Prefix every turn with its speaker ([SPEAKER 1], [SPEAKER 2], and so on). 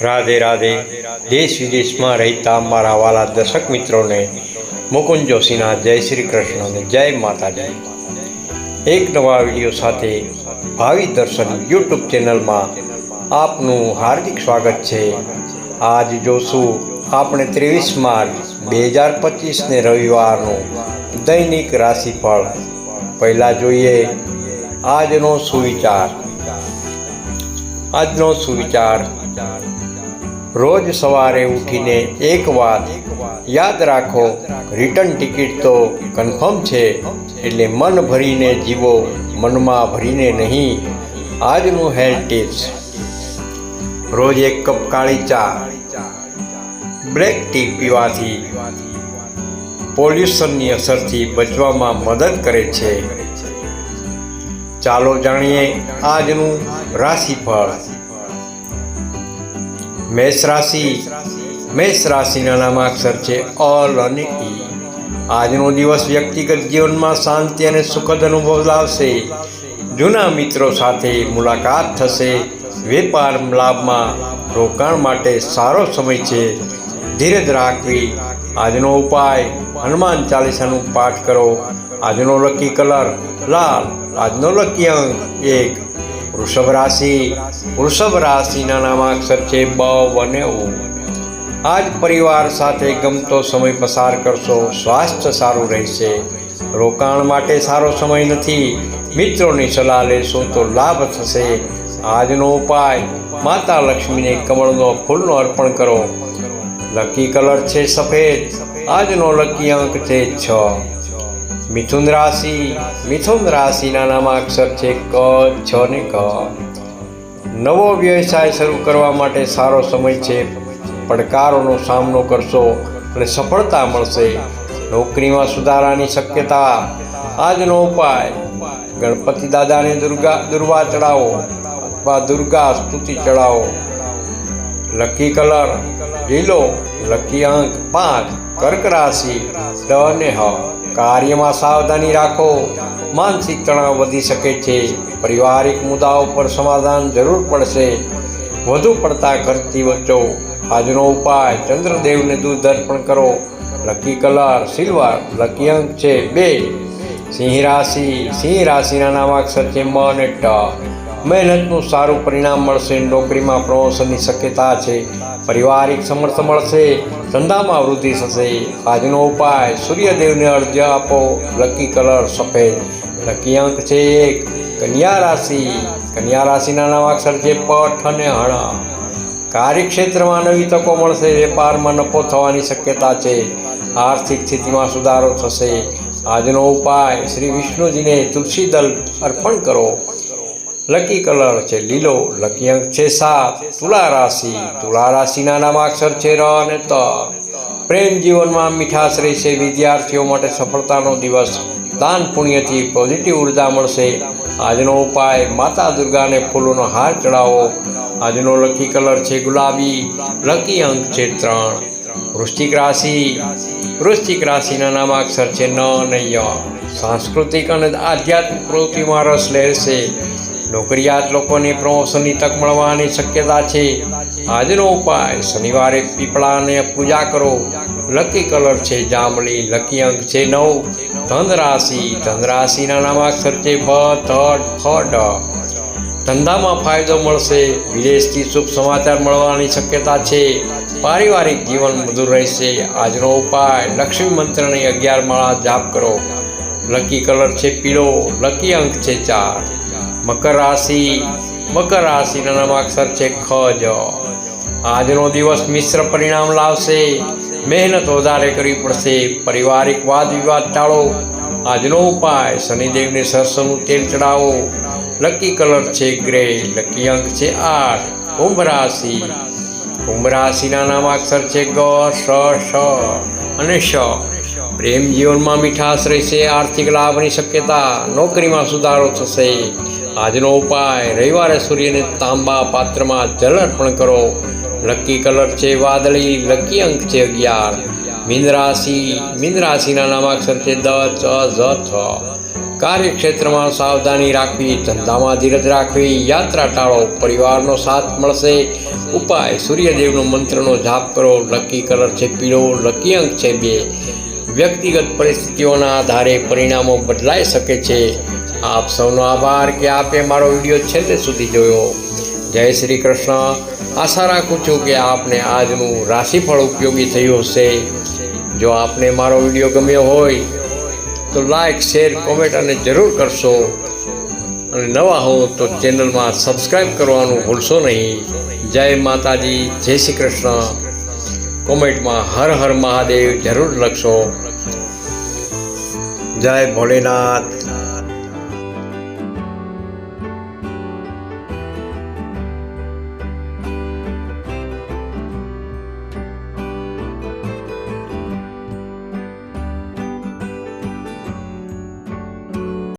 [SPEAKER 1] રાધે રાધે. દેશ વિદેશમાં રહેતા મારા વાલા દર્શક મિત્રોને મુકુંદ જોશીના જય શ્રી કૃષ્ણ અને જય માતાજી. એક નવા વિડીયો સાથે ભાવિ દર્શન યુટ્યુબ ચેનલમાં આપનું હાર્દિક સ્વાગત છે. આજ જોશું આપણે 23 માર્ચ 2025ને રવિવારનું દૈનિક રાશિફળ. પહેલાં જોઈએ આજનો સુવિચાર. આજનો સુવિચાર: રોજ સવારે ઉઠીને એક વાત યાદ રાખો, રિટર્ન ટિકિટ તો કન્ફર્મ છે, એટલે મન ભરીને જીવો, મનમાં ભરીને નહીં. આજનું હેલ્થ ટિપ્સ: રોજ એક કપ કાળી ચા, બ્લેક ટી પીવાથી પોલ્યુશનની અસરથી બચવામાં મદદ કરે છે. ચાલો જાણીએ આજનું રાશિફળ. મેષ રાશિ. મેષ રાશિના નામાક્ષર છે અલ અને ઈ. આજનો દિવસ વ્યક્તિગત જીવનમાં શાંતિ અને સુખદ અનુભવ લાવશે. જૂના મિત્રો સાથે મુલાકાત થશે. વેપાર લાભમાં રોકાણ માટે સારો સમય છે. ધીરજ રાખવી. આજનો ઉપાય: હનુમાન ચાલીસાનું પાઠ કરો. આજનો લકી કલર લાલ. આજનો લકી અંક 1. વૃષભ રાશિ. વૃષભ રાશિના નામાક્ષર છે બ અને ઉ. આજ પરિવાર સાથે ગમતો સમય પસાર કરશો. સ્વાસ્થ્ય સારું રહેશે. રોકાણ માટે સારો સમય નથી. મિત્રોની સલાહ લેશો તો લાભ થશે. આજનો ઉપાય: માતા લક્ષ્મીને કમળનો ફૂલનો અર્પણ કરો. લકી કલર છે સફેદ. આજનો લકી અંક છે 6. મિથુન રાશિ. મિથુન રાશિના નામાક્ષર છે ક, છ ને ક. નવો વ્યવસાય શરૂ કરવા માટે સારો સમય છે. પડકારોનો સામનો કરશો અને સફળતા મળશે. નોકરીમાં સુધારાની શક્યતા. આજનો ઉપાય: ગણપતિ દાદાને દુર્વા ચડાવો અથવા દુર્ગા સ્તુતિ ચડાવો. લકી કલર લીલો. લકી અંક 5. કર્ક રાશિ ડ અને હ. કાર્યમાં સાવધાની રાખો. માનસિક તણાવ વધી શકે છે. પારિવારિક મુદ્દાઓ પર સમાધાન જરૂર પડશે. વધુ પડતા ખર્ચથી બચો. આજનો ઉપાય: ચંદ્રદેવને દૂધ અર્પણ કરો. Lucky colour silver. લકી અંક છે 2. સિંહ રાશિ. સિંહ રાશિના નામાક્ષર છે મ અને ટ. મહેનતનું સારું પરિણામ મળશે. નોકરીમાં પ્રમોશનની શક્યતા છે. પારિવારિક સમર્થ મળશે. ધંધામાં વૃદ્ધિ થશે. આજનો ઉપાય: સૂર્યદેવને અર્ઘ્ય આપો. લકી કલર સફેદ. લકી અંક છે 1. કન્યા રાશિ. કન્યા રાશિના નામાક્ષર છે પઠ અને હણ. કાર્યક્ષેત્રમાં નવી તકો મળશે. વેપારમાં નફો થવાની શક્યતા છે. આર્થિક સ્થિતિમાં સુધારો થશે. આજનો ઉપાય: શ્રી વિષ્ણુજીને તુલસી દળ અર્પણ કરો. લકી કલર છે લીલો. લકી અંક છે 7. તુલા રાશિ. તુલા રાશિના નામાક્ષર છે ર અને ત. પ્રેમ જીવનમાં મીઠાશ રહેશે. વિદ્યાર્થીઓ માટે સફળતાનો દિવસ. દાન પુણ્યથી પોઝિટિવ ઉર્જા મળશે. આજનો ઉપાય: માતા દુર્ગાને ફૂલોનો હાર ચડાવો. આજનો લકી કલર છે ગુલાબી. લકી અંક છે 3. વૃશ્ચિક રાશિ. વૃશ્ચિક રાશિના નામાક્ષર છે ન અને ય. સાંસ્કૃતિક અને આધ્યાત્મિક પ્રવૃત્તિમાં રસ લેશે. નોકરિયાત લોકોને પ્રમોશનની તક મળવાની શક્યતા છે. આજનો ઉપાય: શનિવારે પીપળાને પૂજા કરો. લકી કલર છે જાંબલી. લકી અંક છે 9. ધન રાશિ. ધન રાશિના નામાક્ષર છે ભ, ધ, ફ, ડ. ધંધામાં ફાયદો મળશે. વિદેશથી શુભ સમાચાર મળવાની શક્યતા છે. પારિવારિક જીવન મધુર રહેશે. આજનો ઉપાય: લક્ષ્મી મંત્રની 11 માળા જાપ કરો. લકી કલર છે પીળો. લકી અંક છે 4. મકર રાશિ. મકર રાશિના નામાક્ષર છે ખ, જ. આજનો દિવસ મિશ્ર પરિણામ લાવશે. મહેનત વધારે કરવી પડશે. પારિવારિક વાદ વિવાદ ટાળો. આજનો ઉપાય: શનિદેવને સરસવનું તેલ ચડાવો. લકી કલર છે ગ્રે. લકી અંક છે 8. કુંભ રાશિ. કુંભ રાશિના નામાક્ષર છે ગ, સ, શ અને શ. પ્રેમ જીવનમાં મીઠાશ રહેશે. આર્થિક લાભની શક્યતા. નોકરીમાં સુધારો થશે. આજનો ઉપાય: રવિવારે સૂર્યને તાંબા પાત્રમાં જલ અર્પણ કરો. લકી કલર છે વાદળી. લકી અંક છે 11. મીન રાશિ. મીન રાશિના નામાક્ષર છે દ, ચ, ઝ, થ. કાર્યક્ષેત્રમાં સાવધાની રાખવી, ધંધામાં ધીરજ રાખવી, યાત્રા ટાળો, પરિવારનો સાથ મળશે. ઉપાય: સૂર્યદેવનો મંત્રનો જાપ કરો. લકી કલર છે પીળો, લકી અંક છે 2. વ્યક્તિગત પરિસ્થિતિઓના આધારે પરિણામો બદલાઈ શકે છે. આપ સૌનો આભાર કે આપે મારો વિડીયો છેલ્લે સુધી જોયો. જય શ્રી કૃષ્ણ. આશા રાખું છું કે આપને આજનું રાશિફળ ઉપયોગી થયું હશે. જો આપને મારો વિડીયો ગમ્યો હોય તો લાઈક, શેર, કોમેન્ટ અને જરૂર કરશો. અને નવા હો તો ચેનલમાં સબસ્ક્રાઈબ કરવાનું ભૂલશો નહીં. જય માતાજી, જય શ્રી કૃષ્ણ. કોમેન્ટમાં હર હર મહાદેવ જરૂર લખશો. જય ભોલેનાથ.